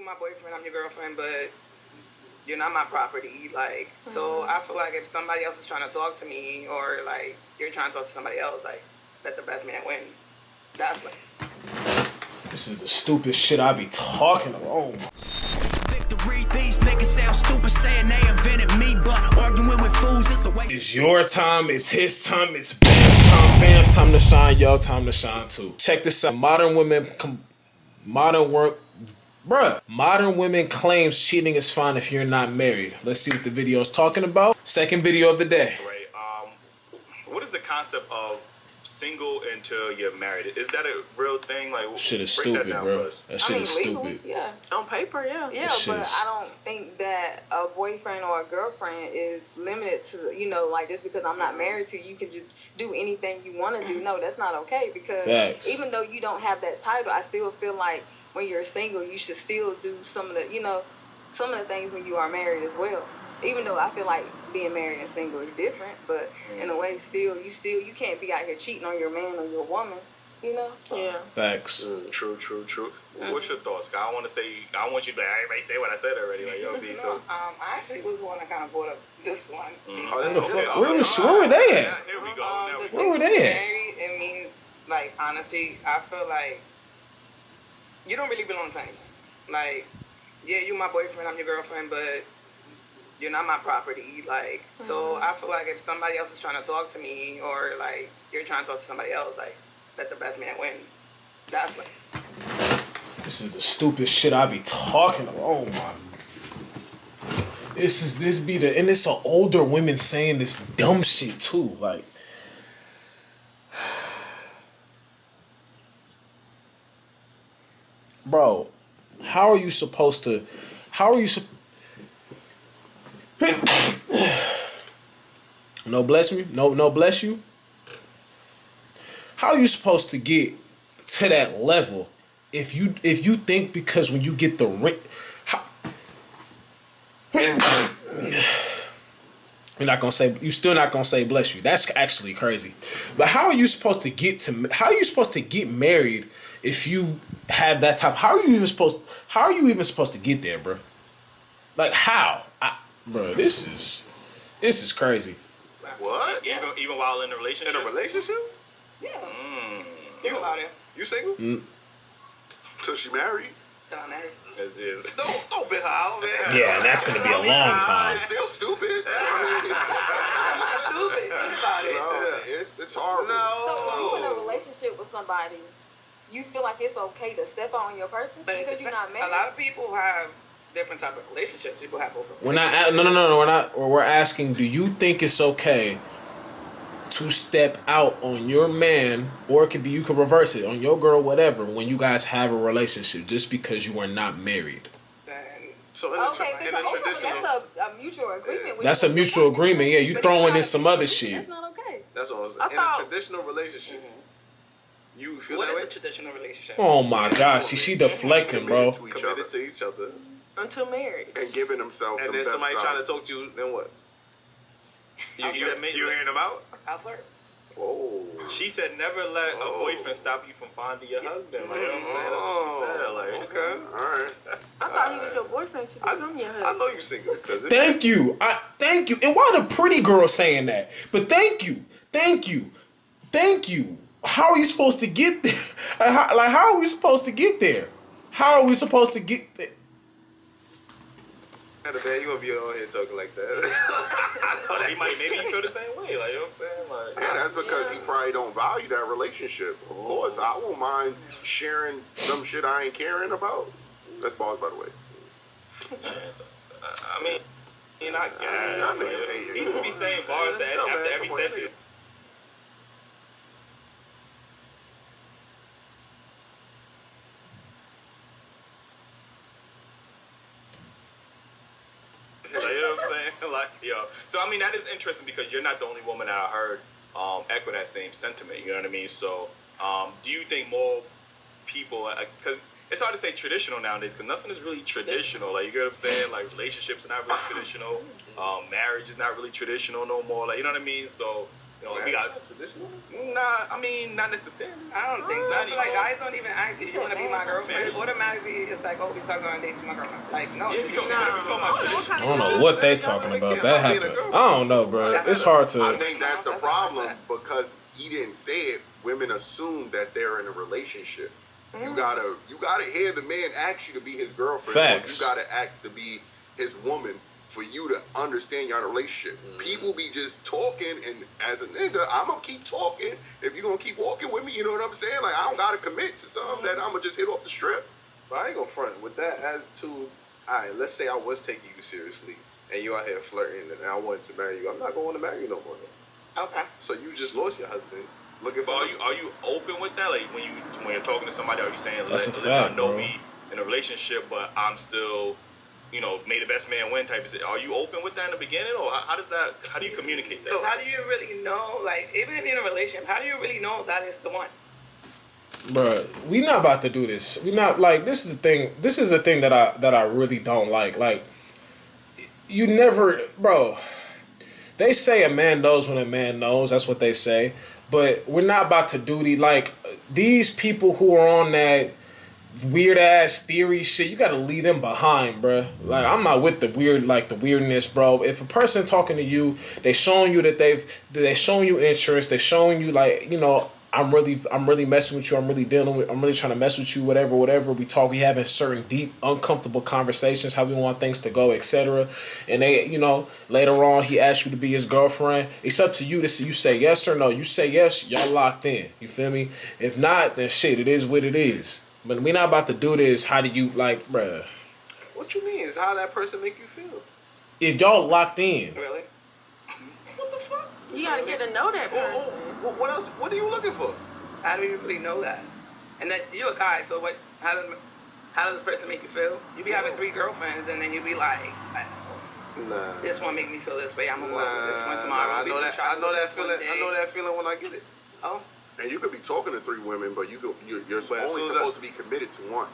my boyfriend, I'm your girlfriend, but you're not my property. Like, so I feel like if somebody else is trying to talk to me, or like you're trying to talk to somebody else, like, let the best man win. That's like. This is the stupidest shit I be talking about. Oh my. These niggas sound stupid saying they invented me, but arguing with fools is a way. It's your time, it's his time, it's Bam's time. Bam's time to shine, your time to shine too. Check this out. Modern women claims cheating is fine if you're not married. Let's see what the video is talking about. Second video of the day. Right. What is the concept of single until you're married? Is that a real thing? Like, shit is stupid, bro. That shit is legally, stupid. Yeah. On paper, yeah. Yeah, but I don't think that a boyfriend or a girlfriend is limited to, like, just because I'm not married to you, you can just do anything you want to do. No, that's not okay, because Facts. even though you don't have that title, I still feel like when you're single, you should still do some of the, some of the things when you are married as well. Even though I feel like being married and single is different, but in a way, you can't be out here cheating on your man or your woman, Yeah. Facts. True. What's your thoughts? I want you to everybody say what I said already. Like, yo, B. So, I actually was the one that kind of brought up this one. Where were they at? Here we go. Where were they at? Married, it means, like, honestly, I feel like you don't really belong to anyone. Like, yeah, you my boyfriend, I'm your girlfriend, but you're not my property. Like, so I feel like if somebody else is trying to talk to me, or like you're trying to talk to somebody else, like, let the best man win. That's like. This is the stupidest shit I be talking about. Oh my. And it's an older women saying this dumb shit too. Like, bro, how are you supposed to? No bless me. No bless you. How are you supposed to get to that level if you think because when you get the ring, you're still not gonna say bless you. That's actually crazy. But how are you supposed to get married if you have that type? How are you even supposed to get there, bro? Like, how? Bro, this is crazy. What? Even while in a relationship? In a relationship? Yeah. Think about it. You single? Till she married? Till I'm married. Don't bet her out, man. Yeah, and that's gonna be a long time. It's still stupid. Stupid. Think about it. No, it's horrible. So when you're in a relationship with somebody, you feel like it's okay to step on your person because you're not married? A lot of people have different type of relationships. People have open. We're asking, do you think it's okay to step out on your man, or it could be, you could reverse it, on your girl, whatever, when you guys have a relationship, just because you are not married? So that's a mutual agreement. That's a mutual agreement. Yeah, you throwing in some other shit. That's not okay. That's what I'm saying. In a traditional relationship, you feel what that is way? a traditional relationship? Oh my gosh, she deflecting, bro. Committed to each other Until marriage. and giving themselves. And then somebody trying to talk to you, then what? You hearing them out? I'll flirt. Oh. She said never let a boyfriend stop you from finding your husband. Like, you know what I'm saying? That's what she said. Like, Okay. All right. I thought he was your boyfriend to become your I husband. know you single. Thank you. Thank you. And why the pretty girl saying that? But thank you. How are you supposed to get there? How are we supposed to get there? How are we supposed to get there? Man, you gonna be on here talking like that? I know that. Maybe you feel the same way. Like, you know what I'm saying? Like, Yeah, that's because he probably don't value that relationship. Of course, I won't mind sharing some shit I ain't caring about. That's balls, by the way. I mean, I guess. He just be saying bars after every session. Like, you know what I'm saying? Like, yo. So, I mean, that is interesting because you're not the only woman that I heard echo that same sentiment. You know what I mean? So, do you think more people, because it's hard to say traditional nowadays because nothing is really traditional. Like, you get what I'm saying? Like, relationships are not really traditional. Marriage is not really traditional no more. Like, you know what I mean? So, You know, we got. traditional. Nah, I mean, not necessarily. I don't think so. I feel like guys don't even ask you, you want to be my girlfriend? Marriage. Automatically, it's like, oh, we start going on dates with my girlfriend. Like, no. Yeah, we talking about tradition. I don't know what they talking about. That happened. I don't know, bro. It's hard I to. think that's the problem because he didn't say it. Women assume that they're in a relationship. You gotta hear the man ask you to be his girlfriend. Facts. Or you gotta ask to be his woman for you to understand you're in a relationship. People be just talking, and as a nigga, I'm gonna keep talking. If you're gonna keep walking with me, you know what I'm saying? Like, I don't gotta commit to something that I'm gonna just hit off the strip. But I ain't gonna front with that attitude. Alright, let's say I was taking you seriously and you out here flirting and I wanted to marry you. I'm not gonna want to marry you no more. Okay. So you just lost your husband. Looking for But are you open with that? Like when you're talking to somebody, are you saying, That's a listen, fact, I know bro. we in a relationship, but I'm still, you know, may the best man win type of shit. Are you open with that in the beginning, or how do you communicate that? Because how do you really know, like, even in a relationship, how do you really know that is the one? Bro, we not about to do this. We not like this is the thing. This is the thing that I really don't like. Like, you never, bro. They say a man knows when a man knows. That's what they say. But we're not about to do these people who are on that weird ass theory shit. You gotta leave them behind, bro. Like, I'm not with the weirdness, bro. If a person talking to you, they showing you that they showing you interest. They showing you, like, you know, I'm really messing with you. I'm really trying to mess with you. Whatever. We talk. We having certain deep, uncomfortable conversations. How we want things to go, etc. And they, you know, later on, he asked you to be his girlfriend. It's up to you to see. You say yes or no. You say yes, y'all locked in. You feel me? If not, then shit, it is what it is. But we not about to do this. How do you, like, bruh? what you mean? Is how that person make you feel? If y'all locked in, Really? What the fuck? You gotta get to know that person. What else? What are you looking for? How do you really know that? And that you're a guy, so what? How does this person make you feel? You be having 3 girlfriends, and then you be like, Nah. this one make me feel this way. I'm gonna love with this one tomorrow. I know that. I know that feeling. One day. I know that feeling when I get it. Oh, And you could be talking to 3 women, but you're But as only soon as supposed to be committed to one.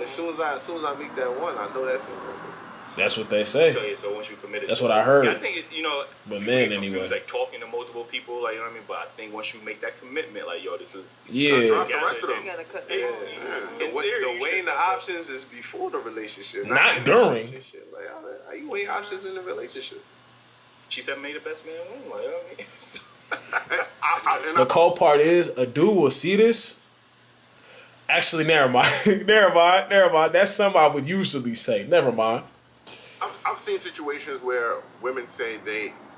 As soon as I meet that one, I know that feeling. that's what they say. So once you committed, That's to what it. I heard. Yeah, I think you know. But you men, get confused, anyway. like talking to multiple people, like, you know what I mean. But I think once you make that commitment, like, yo, this is Yeah. Drop the rest of you them. gotta cut Yeah. that off. The In theory, you weighing should the cut that. options is before the relationship, Not in the during. relationship. Like, how you weighing options in the relationship? She said, "Made the best man win." Like, you know what I mean. The cold part is a dude will see this. Actually, never mind. never mind. That's something I would usually say. Never mind. I've seen situations where women say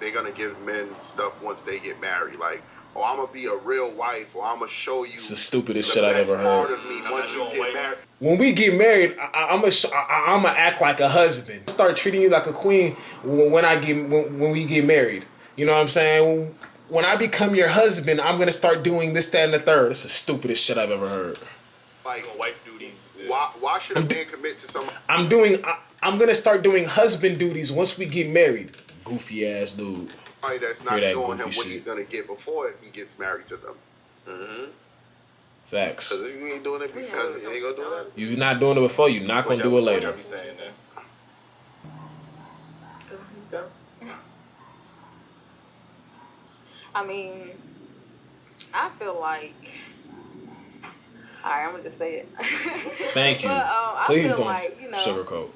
they're gonna give men stuff once they get married, like, oh, I'm gonna be a real wife, or I'm gonna show you. It's the stupidest the shit I've best ever part heard. of me I'm once not you doing get white. married. When we get married, I'm gonna act like a husband. Start treating you like a queen when we get married. You know what I'm saying? When I become your husband, I'm gonna start doing this, that, and the third. It's the stupidest shit I've ever heard. Like, Wife duties. Yeah. why should a man commit to something? I'm gonna start doing husband duties once we get married. Goofy ass dude. That's not Hear that showing him goofy what shit. he's gonna get before he gets married to them. Facts. Because if you ain't doing it because you ain't gonna do that. You're not doing it before, you're not gonna do it I later. be saying that. I mean, I feel like. Alright, I'm gonna just say it. Thank you. But, I Please feel don't like, you know, sugarcoat.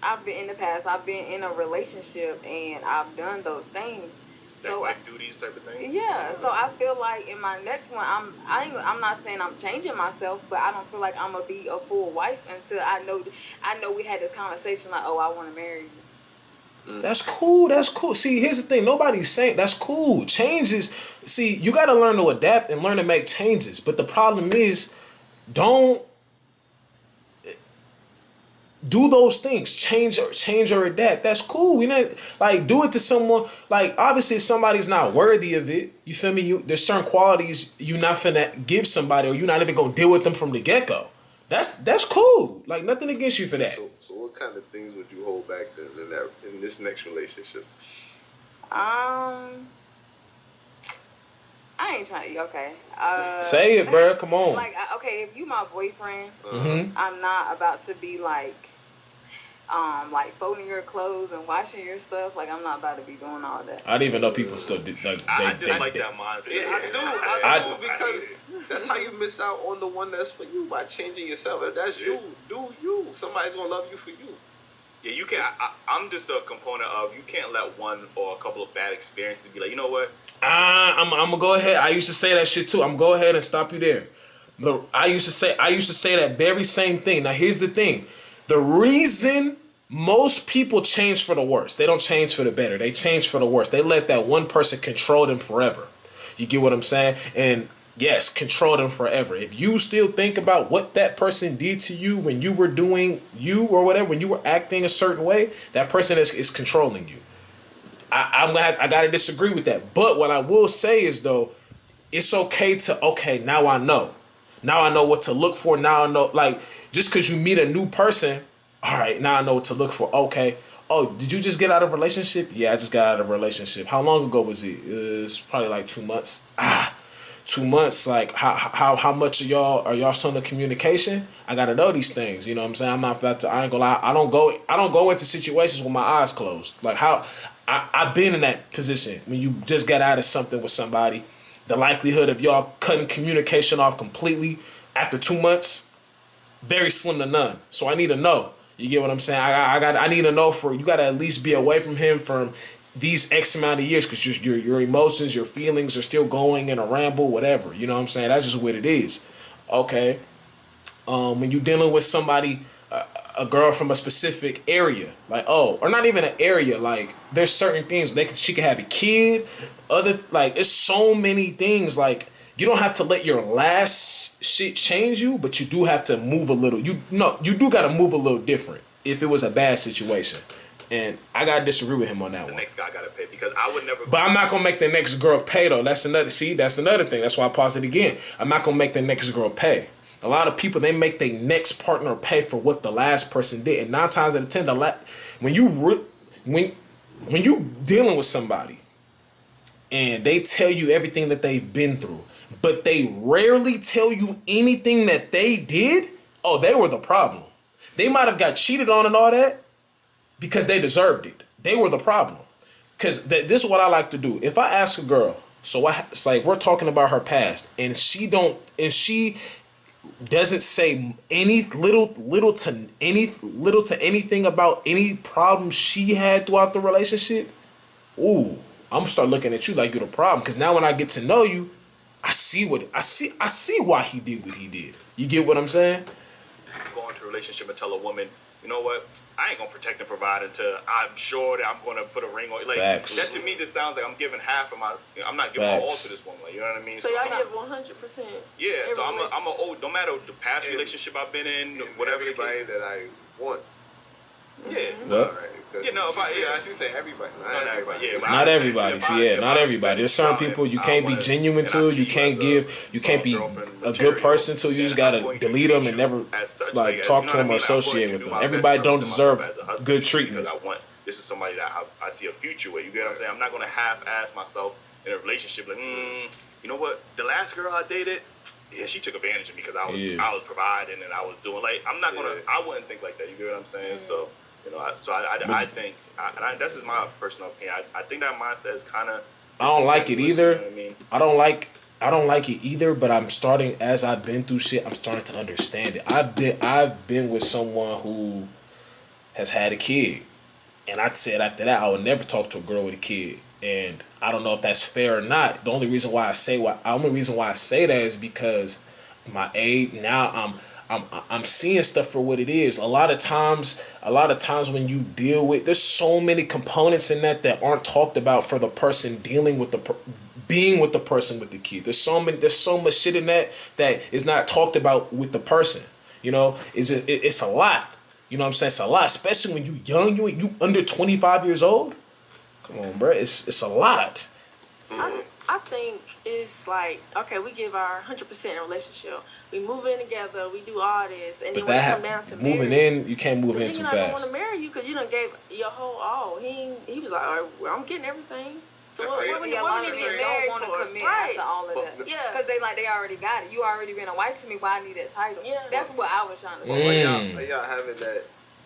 I've been in the past. I've been in a relationship and I've done those things. That So wife duties type of thing. yeah, so I feel like in my next one, I'm not saying I'm changing myself, but I don't feel like I'm gonna be a full wife until I know we had this conversation like, oh, I want to marry you. That's cool. See, here's the thing. Nobody's saying that's cool. Changes. See, you got to learn to adapt and learn to make changes. But the problem is, don't do those things. Change or adapt. That's cool. We not like do it to someone. Like, obviously, if somebody's not worthy of it, you feel me? There's certain qualities you're not finna give somebody, or you're not even gonna deal with them from the get go. That's cool. Like, nothing against you for that. So what kind of things would you hold back then in this next relationship? I ain't trying to. Okay. Say it, bro. Come on. Like, okay, if you my boyfriend, Mhm. I'm not about to be like. like folding your clothes and washing your stuff. Like I'm not about to be doing all that. I didn't even know people still did. I just like that mindset. Yeah, I do because that's how you miss out on the one that's for you by changing yourself. If that's you, do you. Somebody's gonna love you for you. Yeah, you can't. I'm just a component of you can't let one or a couple of bad experiences be like, you know what? I'm gonna go ahead. I used to say that shit too. I'm gonna go ahead and stop you there. But I used to say that very same thing. Now here's the thing. The reason most people change for the worse, they don't change for the better. They change for the worse. They let that one person control them forever. You get what I'm saying? And yes, control them forever. If you still think about what that person did to you when you were doing you or whatever, when you were acting a certain way, that person is controlling you. I gotta disagree with that. But what I will say is though, it's okay to now I know. Now I know what to look for. Now I know, like, just because you meet a new person, all right, now I know what to look for. Okay. Oh, did you just get out of a relationship? Yeah, I just got out of a relationship. How long ago was it? It's probably like 2 months. 2 months. Like, how much of y'all are y'all still in communication? I gotta know these things. You know what I'm saying? I'm not about to. I ain't gonna lie. I don't go into situations with my eyes closed. Like how I've been in that position when you just got out of something with somebody. The likelihood of y'all cutting communication off completely after 2 months, very slim to none. So I need to know. You get what I'm saying? I need to know you got to at least be away from him from these X amount of years because your emotions, your feelings are still going in a ramble, whatever. You know what I'm saying? That's just what it is. Okay. When you're dealing with somebody, a girl from a specific area, like or not even an area, like there's certain things she could have a kid, it's so many things. Like you don't have to let your last shit change you, but you do have to move a little. You do got to move a little different if it was a bad situation. And I gotta disagree with him on that one. The next guy gotta pay because I would never. But I'm not gonna make the next girl pay though. That's another thing. That's why I paused it again. I'm not gonna make the next girl pay. A lot of people, they make their next partner pay for what the last person did, and 9 times out of 10, when you dealing with somebody, and they tell you everything that they've been through, but they rarely tell you anything that they did. Oh, they were the problem. They might have got cheated on and all that because they deserved it. They were the problem. Because this is what I like to do. If I ask a girl, it's like we're talking about her past, and she doesn't say any little to anything about any problems she had throughout the relationship. Ooh, I'm gonna start looking at you like you're the problem. Because now when I get to know you, I see why he did what he did. You get what I'm saying? Go into a relationship and tell a woman, you know what? I ain't gonna protect and provide until I'm sure that I'm gonna put a ring on. Like Facts. That to me just sounds like I'm giving half of my. I'm not giving my all to this woman. Like, you know what I mean? So y'all give 100%. Yeah. So I'm a old. No matter the past relationship I've been in, whatever everybody that I want. Yeah. What? You know, I should say everybody. Not everybody. Yeah, not everybody. Not everybody. There's some people you can't be genuine to. You can't be a good person to. You just gotta delete them and never talk to them or associate with them. Everybody don't deserve good treatment. This is somebody that I see a future with. You get what I'm saying? I'm not gonna half-ass myself in a relationship. Like, you know what? The last girl I dated, yeah, she took advantage of me because I was providing and I was doing. Like, I'm not gonna. I wouldn't think like that. You get what I'm saying? So. You know, I think that's just my personal opinion. I think that mindset is kind of. I don't like it either. You know what I mean? I don't like it either. But I'm starting, as I've been through shit, I'm starting to understand it. I've been with someone who has had a kid, and I said after that I would never talk to a girl with a kid. And I don't know if that's fair or not. The only reason why I say that is because my age now. I'm seeing stuff for what it is. A lot of times when you deal with, there's so many components in that aren't talked about for the person dealing with being with the person with the kid. There's so much shit in that is not talked about with the person. You know, it's a lot. You know what I'm saying? It's a lot, especially when you young, you under 25 years old. Come on, bro. It's a lot. I think it's like, okay, we give our 100% in a relationship. We move in together. We do all this, and then when it come down to moving marriage, in, you can't move in too fast. I don't want to marry you because you done gave your whole all. He was like, all right, well, I'm getting everything. So what we need to get married don't want to for? commit Right. after all of that. Yeah. Because they already got it. You already been a wife to me. Why I need that title? Yeah. That's what I was trying to say. Are y'all having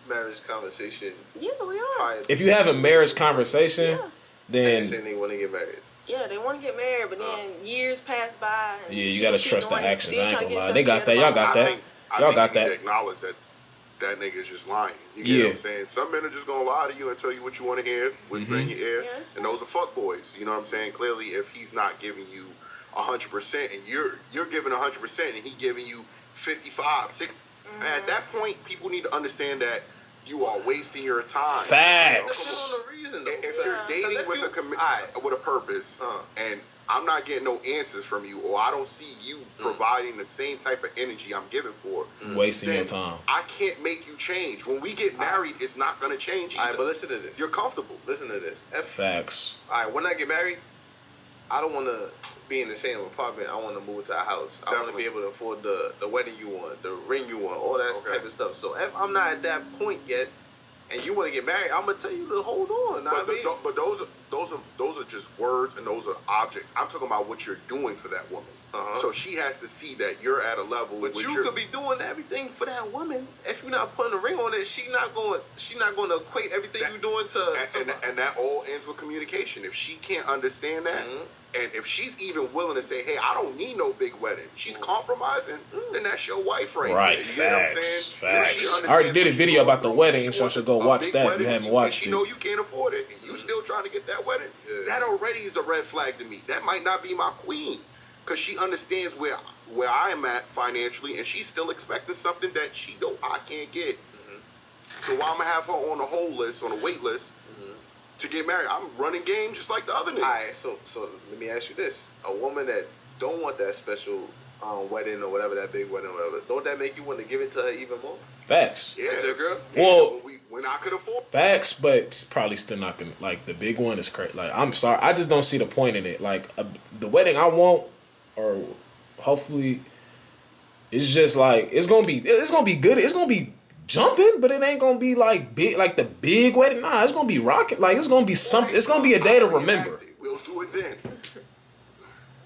marriage conversation. Yeah, we are. If you have a marriage conversation, They're then saying they want to get married. Yeah, they want to get married, but then years pass by. And yeah, you gotta trust the cheating on actions. you, I ain't still gonna trying lie. to They get got that. something Y'all got I that. think Y'all you got need to that. acknowledge that nigga's just lying. You get what I'm saying? Some men are just gonna lie to you and tell you what you want to hear, whisper in your ear, Yes. and those are fuck boys. You know what I'm saying? Clearly, if he's not giving you 100% and you're giving 100% and he giving you 55, 60, at that point, people need to understand that you are wasting your time. Facts. Depending on the reason, though. If you're dating with a purpose, and I'm not getting no answers from you, or I don't see you providing the same type of energy I'm giving for, Wasting then your time. I can't make you change. When we get married, it's not gonna change either. All right, but listen to this. You're comfortable. Listen to this. Facts. All right, when I get married, I don't want to be in the same apartment. I want to move to a house. I want to be able to afford the wedding you want, the ring you want, all that type of stuff. So if I'm not at that point yet, and you want to get married, I'm gonna tell you to hold on. But those are just words and those are objects. I'm talking about what you're doing for that woman. So she has to see that you're at a level. But you could be doing everything for that woman. If you're not putting a ring on it, she's not going to equate everything you're doing to. And that all ends with communication. If she can't understand that, and if she's even willing to say, "Hey, I don't need no big wedding," she's compromising. Then that's your wife, right? Right. there. You get what I'm Facts. saying? Facts. I already did a video about the wedding, so I should go watch that if you haven't watched You it. know you can't afford it, and you still trying to get that wedding. That already is a red flag to me. That might not be my queen, because she understands where I am at financially, and she's still expecting something that I can't get. So why I'm gonna have her on the whole list, on the wait list, to get married? I'm running game just like the other niggas. All right, so let me ask you this: a woman that don't want that special wedding or whatever, that big wedding or whatever, don't that make you want to give it to her even more? Facts. Yeah, Is it, girl? Well, when I could afford. Facts, but it's probably still not gonna, like, the big one is crazy. Like, I'm sorry, I just don't see the point in it. Like, the wedding I want, or hopefully, it's just like it's gonna be good. It's gonna be jumping, but it ain't gonna be like big, like the big wedding. Nah, it's gonna be rocking. Like, it's gonna be something. It's gonna be a day to remember. We'll do it then.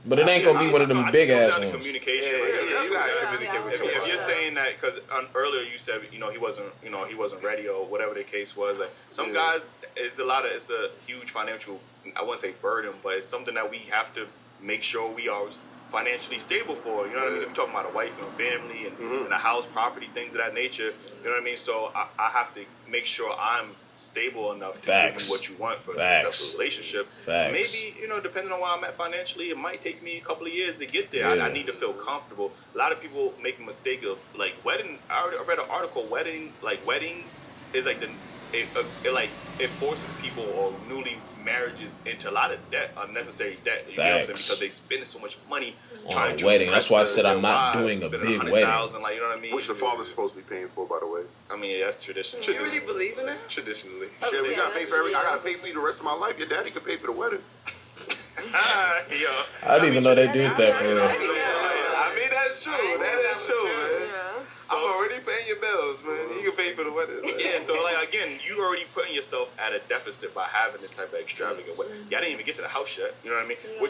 But it ain't gonna be one of them big ass ones. Communication. You gotta communicate with your If you're partner. saying that, because earlier you said he wasn't ready or whatever the case was. Like some guys, it's a huge financial, I wouldn't say burden, but it's something that we have to make sure we are financially stable for. You know what I mean? We're talking about a wife and family and a house, property, things of that nature. You know what I mean? So I have to make sure I'm stable enough to give you what you want for a successful relationship. Maybe, depending on where I'm at financially, it might take me a couple of years to get there. I need to feel comfortable. A lot of people make a mistake of like wedding. I read an article, weddings is like it forces people or newly marriages into a lot of debt, unnecessary debt. You know what I'm saying? Because they spend so much money trying to wedding. That's why I said I'm not doing a big wedding. Like, you know what I mean? Which the father's supposed to be paying for, by the way. I mean, that's tradition. You really believe in that? Traditionally. Shit, we gotta pay for everything. I gotta pay for you the rest of my life. Your daddy could pay for the wedding. I didn't even know they did that for real. I mean, that's true. That is true, man. Yeah. I'm already paying your bills, man. You can pay for the wedding. Yeah, so like again, you already putting yourself at a deficit by having this type of extravagant wedding. Y'all didn't even get to the house yet. You know what I mean? Yeah.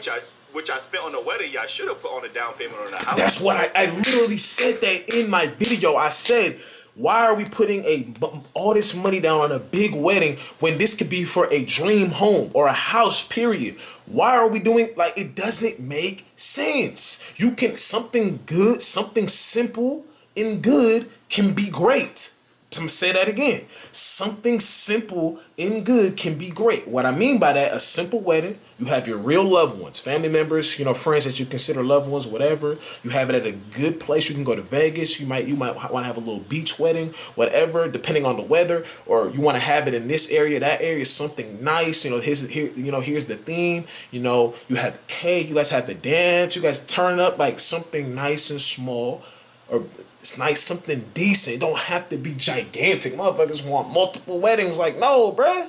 Which I spent on the wedding. Y'all should have put on a down payment on the house. That's what I literally said that in my video. I said, why are we putting all this money down on a big wedding when this could be for a dream home or a house, period? Why are we doing, like, it doesn't make sense. You can, something good, something simple and good can be great. I'm gonna say that again. Something simple and good can be great. What I mean by that, a simple wedding, you have your real loved ones, family members, friends that you consider loved ones, whatever. You have it at a good place. You can go to Vegas. You might want to have a little beach wedding, whatever, depending on the weather. Or you want to have it in this area, that area, something nice. Here's the theme. You have cake. You guys have the dance. You guys turn up like something nice and small, or it's nice, something decent. It don't have to be gigantic. Motherfuckers want multiple weddings. Like, no, bruh.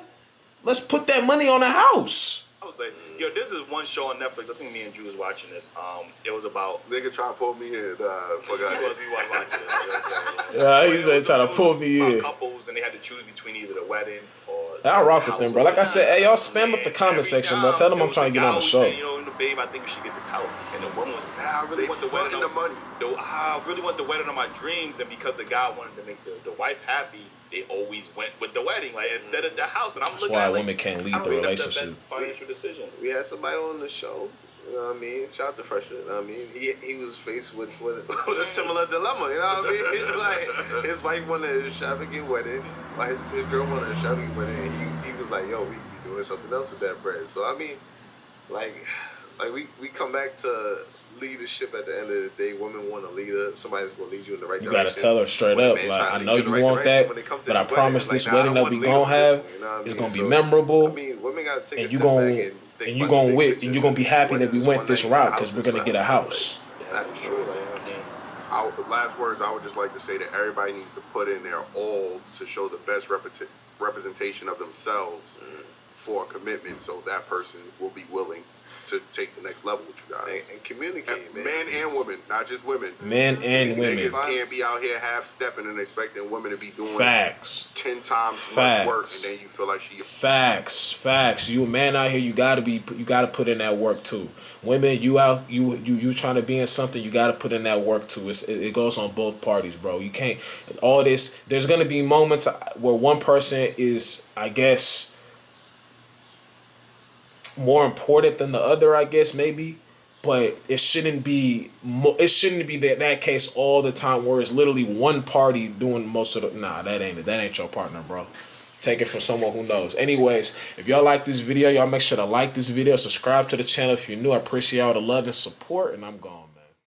Let's put that money on a house. I was like, there's this one show on Netflix. I think me and Drew was watching this. It was about Nigga try to pull me in. Fuck out we was watching it. Yeah, he said try to pull me in. Couples, and they had to choose between either the wedding or. I'll rock with them, bro. Like I said, hey, y'all spam up the comment section, bro. Tell them I'm trying to get on the show. Babe, I think we should get this house. And the woman was, I really want the wedding. I really want the wedding of my dreams. And because the guy wanted to make the wife happy, they always went with the wedding, like instead of the house. And I'm looking why at women can't lead the relationship. That's the best financial decision. We had somebody on the show. You know what I mean? Shout out to Fresher. You know what I mean? He was faced with a similar dilemma. You know what I mean? It's like his wife wanted a extravagant wedding, while his girl wanted a extravagant wedding, and he was like, "Yo, we be doing something else with that bread." So I mean, like we come back to leadership at the end of the day. Women want a leader. Somebody's gonna lead you in the right direction. You gotta tell her straight up, like, I know you want that, but I promise this wedding that we gonna have is gonna be memorable. I mean, women gotta take and you gonna be happy that we went this route because we're gonna get a house. That's true. Last words, I would just like to say that everybody needs to put in their all to show the best representation of themselves for a commitment, so that person will be willing to take the next level with you guys. And communicate, man. Men and women, not just women. Men and women. Niggas can't be out here half-stepping and expecting women to be doing facts 10 times much work, and then you feel like she... Facts. You a man out here, you gotta put in that work too. Women, you trying to be in something, you gotta put in that work too. It goes on both parties, bro. You can't, all this, there's gonna be moments where one person is, I guess, more important than the other, I guess, maybe, but it shouldn't be that case all the time where it's literally one party doing most of the. Nah, that ain't your partner, bro. Take it from someone who knows. Anyways, if y'all like this video, y'all make sure to like this video, subscribe to the channel if you're new. I appreciate all the love and support, and I'm gone.